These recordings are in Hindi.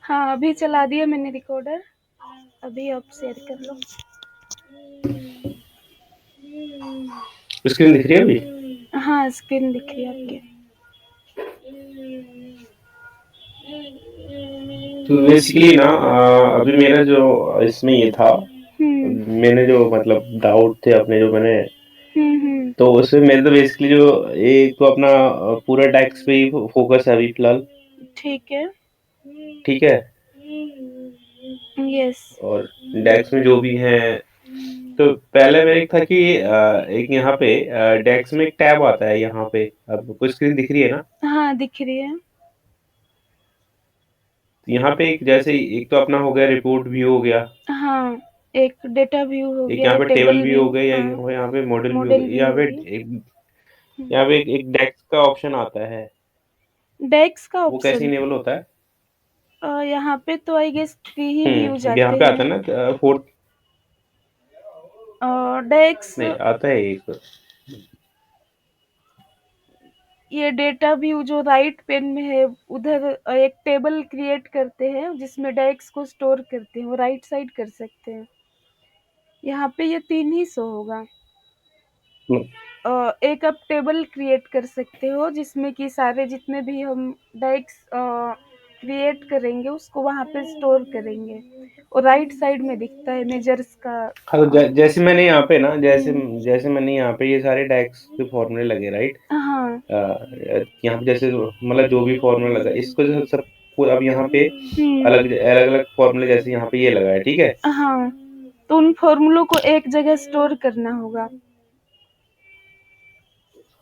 हाँ, अभी चला दिया मैंने रिकॉर्डर। अभी आप शेयर कर लो। स्क्रीन दिख रही है अभी? हाँ, स्क्रीन दिख रही है आपकी। तो बेसिकली ना अभी मेरा जो इसमें ये था, हम्म मैंने जो मतलब डाउट थे अपने जो मैंने, हम्म। तो उसमें मेरे तो बेसिकली जो एक तो अपना पूरा डेस्क पे ही फोकस है अभी फिलहाल। ठीक है। ठीक है। यस। और डेस्क में जो भी है, तो पहले में एक था कि एक यहाँ पे डेस्क में एक टैब आता है यहाँ पे, आपको स्क्रीन दिख रही है ना? हाँ, दिख रही है। यहाँ पे एक जैसे एक तो अपना हो गया रिपोर्ट व्यू हो गया, हाँ, एक डेटा व्यू हो एक गया, यहाँ पे टेबल टेबल व्यू हो व्यू। गया, या हाँ, यहाँ पे मॉडल व्यू हो मॉडल गया, व्यू हो गई। यहाँ पे एक डेस्क का ऑप्शन आता है। डेस्क का वो कैसे ऑप्शन। इनेबल होता है? यहाँ पे तो आई गेस 3 ही व्यूज यहाँ आते पे आता हैं। है ना फोर्थ डेस्क। में आता है एक। ये डेटा व्यू जो राइट पेन में है, उधर एक टेबल क्रिएट करते हैं जिसमें डेस्क को स्टोर करते हैं, वो राइट साइड कर सकते हैं। यहाँ पे ये 3 ही शो होगा। एक आप टेबल क्रिएट कर सकते हो जिसमें कि सारे जितने भी हम डेस्क क्रिएट करेंगे उसको वहाँ पे स्टोर करेंगे, और राइट साइड में दिखता है मेजर्स का। हाँ, तो जैसे मैंने यहाँ पे ना, जैसे हम्म, जैसे मैंने यहाँ पे ये सारे डेस्क के फॉर्मूले लगे, राइट? हाँ। यहाँ पे जैसे मतलब जो भी फॉर्मूला लगा इसको जो सब अब यहाँ पे हम्म, अलग अलग अलग फॉर्मूले, जैसे यहाँ पे ये लगा है, ठीक है। हाँ, तो उन फॉर्मूलों को एक जगह स्टोर करना होगा।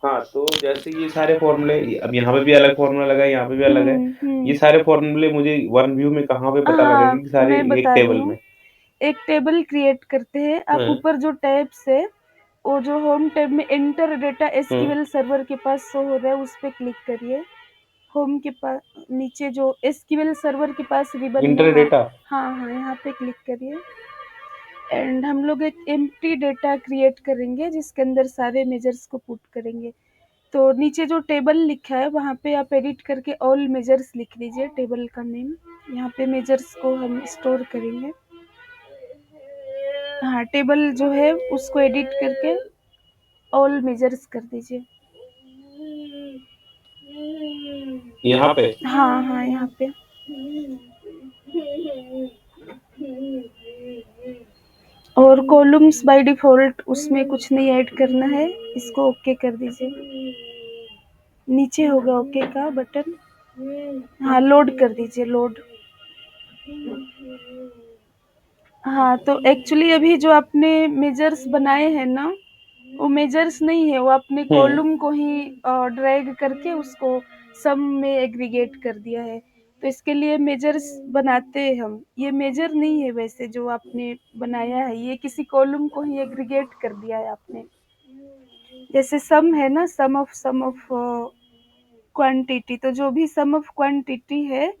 हाँ, तो जैसे ये सारे फॉर्मूले, अब यहाँ पे भी अलग फॉर्मूला लगा है, यहाँ पे भी अलग है। ये हम्म। सारे फॉर्मूले मुझे वन व्यू में कहाँ पे पता लगेगा हाँ, कि सारे मैं एक बता रही टेबल हूँ। में? एक टेबल क्रिएट करते हैं, आप हम्म ऊपर जो टैब्स है, वो जो होम टैब में एंटर डेटा हम्म एसक्यूएल सर्वर के पास शो हो रहा है उस पे क्लिक करिए। होम के पास नीचे जो एसक्यूएल सर्वर के पास रिबन में, इंटर हाँ। डेटा। हाँ हाँ, यहाँ पे क्लिक करिए। एंड हम लोग एक एम्प्टी डेटा क्रिएट करेंगे जिसके अंदर सारे मेजर्स को पुट करेंगे। तो नीचे जो टेबल लिखा है वहाँ पे आप एडिट करके ऑल मेजर्स लिख लीजिए, टेबल का नेम। यहाँ पे मेजर्स को हम स्टोर करेंगे। हाँ, टेबल जो है उसको एडिट करके ऑल मेजर्स कर दीजिए। यहाँ पे हाँ हाँ, यहाँ पे। और कॉलम्स बाय डिफॉल्ट उसमें कुछ नहीं ऐड करना है, इसको ओके कर दीजिए। नीचे होगा ओके का बटन। हाँ, लोड कर दीजिए, लोड। हाँ, तो एक्चुअली अभी जो आपने मेजर्स बनाए हैं ना, वो मेजर्स नहीं है, वो आपने हम्म कॉलम को ही ड्रैग करके उसको सम में एग्रीगेट कर दिया है। तो इसके लिए मेजर्स बनाते हैं हम, ये मेजर नहीं है वैसे जो आपने बनाया है, ये किसी कॉलम को ही एग्रीगेट कर दिया है आपने। जैसे सम है ना, सम ऑफ क्वांटिटी, तो जो भी सम ऑफ क्वांटिटी है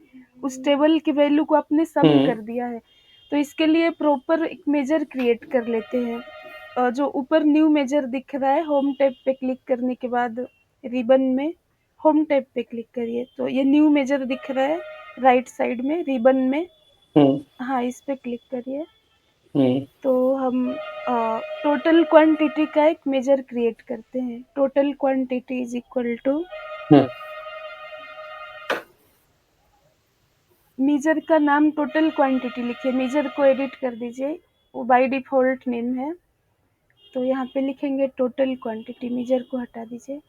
उस टेबल की वैल्यू को आपने सम हम्म कर दिया है। तो इसके लिए प्रॉपर एक मेजर क्रिएट कर लेते हैं। जो ऊपर न्यू मेजर दिख रहा है, होम टैब पे क्लिक करने के बाद रिबन में होम टैब पे क्लिक करिए, तो ये न्यू मेजर दिख रहा है राइट साइड में रिबन में। हम्म हाँ, इस पे क्लिक करिए। हम्म तो हम टोटल क्वांटिटी का एक मेजर क्रिएट करते हैं। Total quantity is equal to, hmm measure का नाम टोटल क्वांटिटी लिखिए, मेजर को एडिट कर दीजिए, वो बाय डिफॉल्ट नेम है। तो यहाँ पे लिखेंगे टोटल क्वांटिटी, मेजर को हटा दीजिए।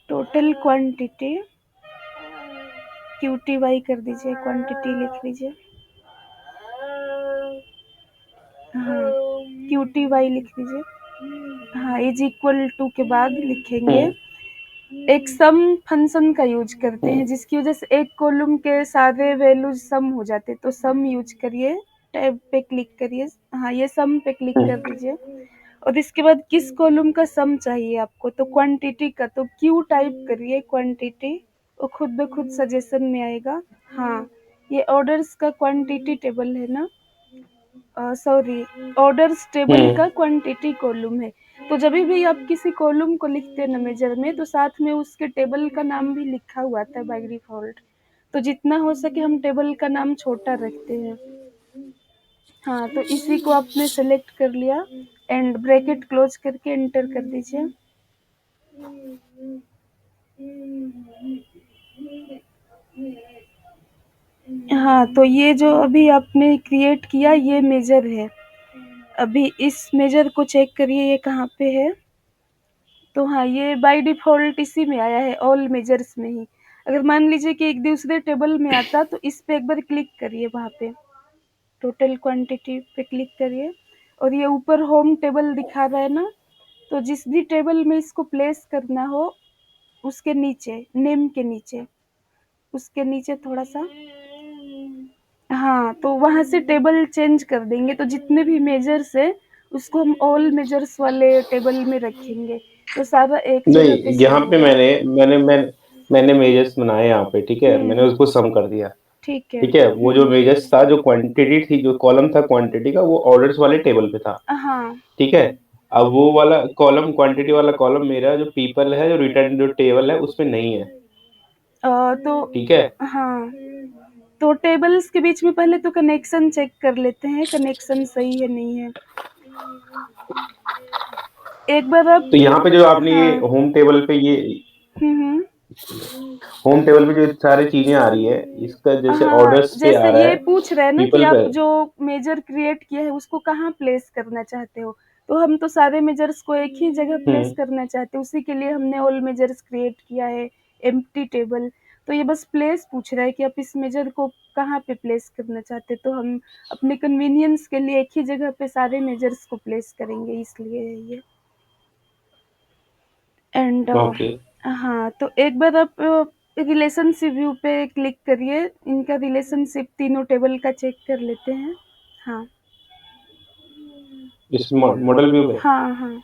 टोटल क्वांटिटी QTY कर दीजिए, क्वांटिटी लिख लीजिए। हाँ, QTY लिख दीजिए। हाँ, इज इक्वल टू के बाद लिखेंगे, हम्म एक सम फंक्शन का यूज करते हम्म हैं जिसकी वजह से एक कॉलम के सारे वैल्यूज सम हो जाते, तो सम यूज करिए। टैब पे क्लिक करिए। हाँ, ये सम पे क्लिक कर हम्म दीजिए। और इसके बाद किस कॉलम का सम चाहिए आपको, तो क्वांटिटी का, तो क्यू टाइप करिए क्वांटिटी, वो खुद ब खुद सजेशन में आएगा। हाँ, ये ऑर्डर्स का क्वांटिटी टेबल है ना, सॉरी, ऑर्डर्स टेबल हम्म का क्वांटिटी कॉलम है। तो जब भी आप किसी कॉलम को लिखते हैं ना मेजर में, तो साथ में उसके टेबल का नाम भी लिखा हुआ था बाय डिफॉल्ट। तो जितना हो सके हम टेबल का नाम छोटा रखते हैं। हाँ, तो इसी को आपने सेलेक्ट कर लिया एंड ब्रैकेट क्लोज करके एंटर कर दीजिए। हाँ, तो ये जो अभी आपने क्रिएट किया ये मेजर है। अभी इस मेजर को चेक करिए ये कहाँ पे है। तो हाँ, ये बाय डिफ़ॉल्ट इसी में आया है, ऑल मेजर्स में ही। अगर मान लीजिए कि एक दूसरे टेबल में आता तो इस पे एक बार क्लिक करिए, वहाँ पे टोटल क्वांटिटी पे क्लिक करिए और ये ऊपर होम टेबल दिखा रहा है ना, तो जिस भी टेबल में इसको प्लेस करना हो उसके नीचे, नेम के नीचे, उसके नीचे थोड़ा-सा, हाँ, तो वहाँ से टेबल चेंज कर देंगे, तो जितने भी मेजर्स है उसको हम ऑल मेजर्स वाले टेबल में रखेंगे, तो सारा एक जगह पे नहीं, सेव यहाँ पे होगा। मैंने मेजर्स बनाए यहाँ पे, ठीक है? मैंने उसको सम कर दिया, ठीक है। ठीक है? वो जो मेजर्स था, जो क्वांटिटी थी, जो कॉलम था क्वांटिटी का, वो ऑर्डर्स वाले टेबल पे था, हाँ। ठीक है? अब वो वाला कॉलम, क्वांटिटी वाला कॉलम मेरा जो पीपल है, जो रिटर्न जो टेबल है, उसमें नहीं है, तो ठीक है? हाँ, तो टेबल्स के बीच में पहले तो कनेक्शन चेक कर लेते हैं, कनेक्शन सही है नहीं है। एक बार आप, तो यहाँ पे जो आपने ये हाँ, होम टेबल पे ये हम्म, होम टेबल पे जो सारी चीजें आ रही है, इसका जैसे हाँ, ऑर्डर्स पे जैसे आ रहा ये है, पूछ रहे हैं ना कि पीपल पे। आप जो मेजर क्रिएट किया है उसको कहाँ प्लेस करना चाहते हो, तो हम तो सारे मेजर्स को एक ही जगह प्लेस हम्म, करना चाहते हैं, उसी के लिए हमने ऑल मेजर्स क्रिएट किया है, एम्प्टी टेबल। तो ये बस प्लेस पूछ रहा है कि आप इस मेजर को कहाँ पे प्लेस करना चाहते हैं, तो हम अपने कन्वीनियंस के लिए एक ही जगह पे सारे मेजर्स को प्लेस करेंगे, इसलिए है ये। And okay. हाँ, तो एक बार आप रिलेशनशिप व्यू पे क्लिक करिए, इनका रिलेशनशिप तीनों टेबल का चेक कर लेते हैं। हाँ, इस मॉडल व्यू पे। हाँ, हाँ,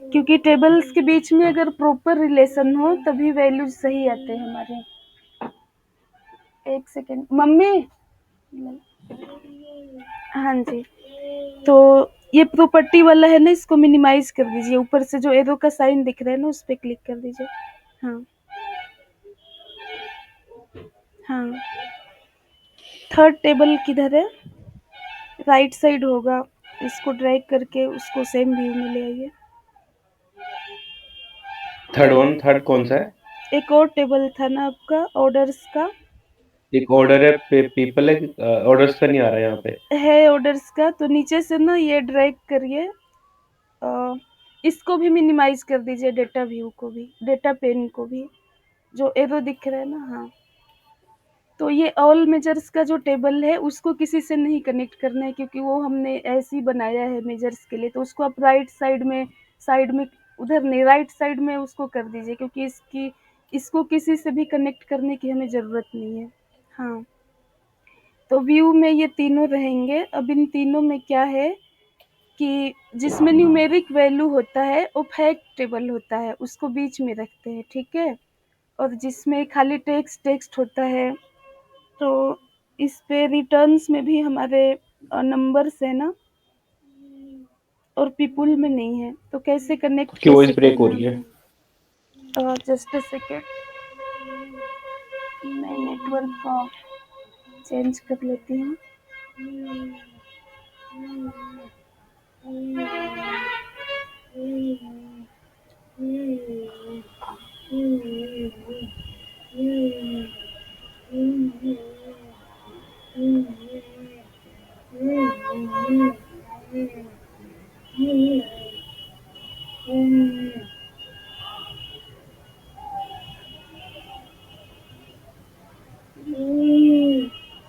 क्योंकि टेबल्स के बीच में अगर प्रॉपर रिलेशन हो तभी वैल्यूज सही आते हैं हमारे। एक सेकेंड मम्मी। हाँ जी, तो ये प्रॉपर्टी वाला है ना, इसको मिनिमाइज कर दीजिए, ऊपर से जो एरो का साइन दिख रहा है ना उस पे क्लिक कर दीजिए। हाँ, हाँ, थर्ड टेबल किधर है? राइट साइड होगा, इसको ड्रैग करके उसको सेम व्यू में ले आइए। थर्ड कौन सा है? एक और टेबल था ना आपका ऑर्डर्स का, एक ऑर्डर है, पीपल है, ऑर्डर्स का नहीं आ रहा है यहाँ पे। है ऑर्डर्स का, तो नीचे से ना ये ड्रैग करिए, अ, इसको भी मिनिमाइज कर दीजिए, डेटा व्यू को भी, डेटा पेन को भी, जो एरो दिख रहा है ना, हाँ। तो ये ऑल मेजर्स का जो टेबल है उसको किसी से नहीं कनेक्ट करना है, क्योंकि वो हमने ऐसे ही बनाया है मेजर्स के लिए, तो उसको आप राइट साइड में, उधर नहीं, राइट साइड में उसको कर दीजिए, क्योंकि इसको किसी से भी कनेक्ट करने की हमें ज़रूरत नहीं है। हाँ, तो व्यू में ये तीनों रहेंगे। अब इन तीनों में क्या है कि जिसमें न्यूमेरिक वैल्यू होता है वो फैक्ट टेबल होता है, उसको बीच में रखते हैं, ठीक है? और जिसमें खाली टेक्स्ट होता है, तो इस पे रिटर्न्स में भी हमारे नंबर्स है ना, और पीपुल में नहीं है, तो कैसे कनेक्ट आपकी कैसे वॉइस ब्रेक हो करना रही है। हमें। जस्ट अ सेकेंड, मैं नेटवर्क का चेंज कर लेती हूँ।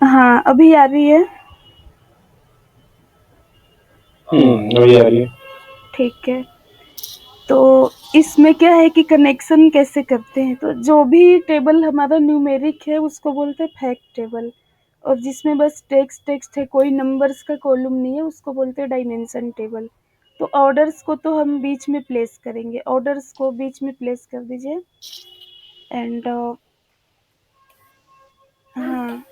हाँ, अभी आ रही है। अभी आ रही है। ठीक है, तो इसमें क्या है कि कनेक्शन कैसे करते हैं, तो जो भी टेबल हमारा न्यूमेरिक है उसको बोलते हैं फैक्ट टेबल, और जिसमें बस टेक्स्ट है, कोई नंबर्स का कॉलम नहीं है, उसको बोलते हैं डायमेंशन टेबल। तो ऑर्डर्स को तो हम बीच में प्लेस करेंगे, ऑर्डर्स को बीच में प्लेस कर दीजिए। एंड हाँ,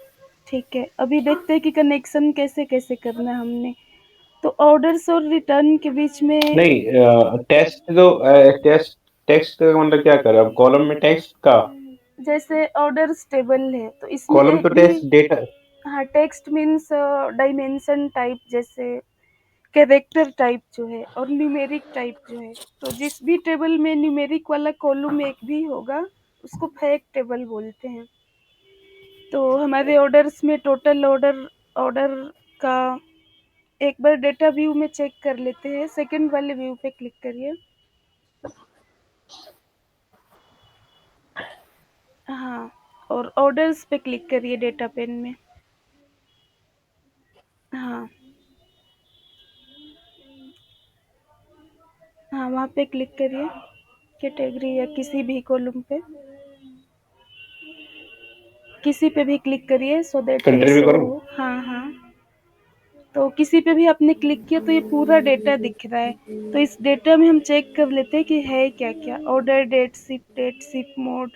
ठीक है, अभी देखते हैं कि कनेक्शन कैसे कैसे करना है हमने। तो ऑर्डर्स और रिटर्न के बीच में, नहीं, टेस्ट तो टेक्स्ट का मतलब क्या कर रहे हो अब, कॉलम में टेक्स्ट का? जैसे ऑर्डर्स टेबल है तो इसमें कॉलम एक तो भी टेक्स्ट डेटा। हाँ, टेक्स्ट मीन्स डायमेंशन टाइप, जैसे कैरेक्टर टाइप जो है और न्यूमेरिक टाइप जो है। तो जिस भी टेबल में न्यूमेरिक वाला कॉलम एक भी होगा उसको फैक्ट टेबल बोलते हैं। तो हमारे ऑर्डर्स में टोटल ऑर्डर का एक बार डेटा व्यू में चेक कर लेते हैं। सेकंड वाले व्यू पे क्लिक करिए। हाँ, और ऑर्डर्स पे क्लिक करिए डेटा पेन में। हाँ हाँ, वहाँ पे क्लिक करिए कैटेगरी या किसी भी कॉलम पे, किसी पे भी क्लिक करिए सो दैट ये कंट्री भी शो करूँ? हो। हाँ हाँ, तो किसी पे भी आपने क्लिक किया तो ये पूरा डेटा दिख रहा है। तो इस डेटा में हम चेक कर लेते हैं कि है क्या क्या। Order date, ship mode,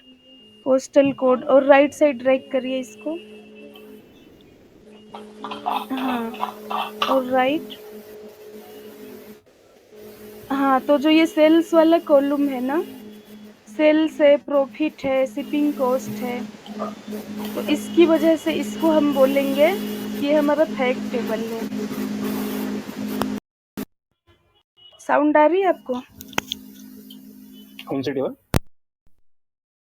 postal code, और राइट साइड ड्रैग करिए इसको। हाँ, और राइट। हाँ, तो जो ये सेल्स वाला कॉलम है ना, सेल्स है, प्रॉफिट है, शिपिंग कॉस्ट है, तो इसकी वजह से इसको हम बोलेंगे कि ये हमारा फैक्ट टेबल है। साउंड आ रही है आपको? कौन सी टेबल?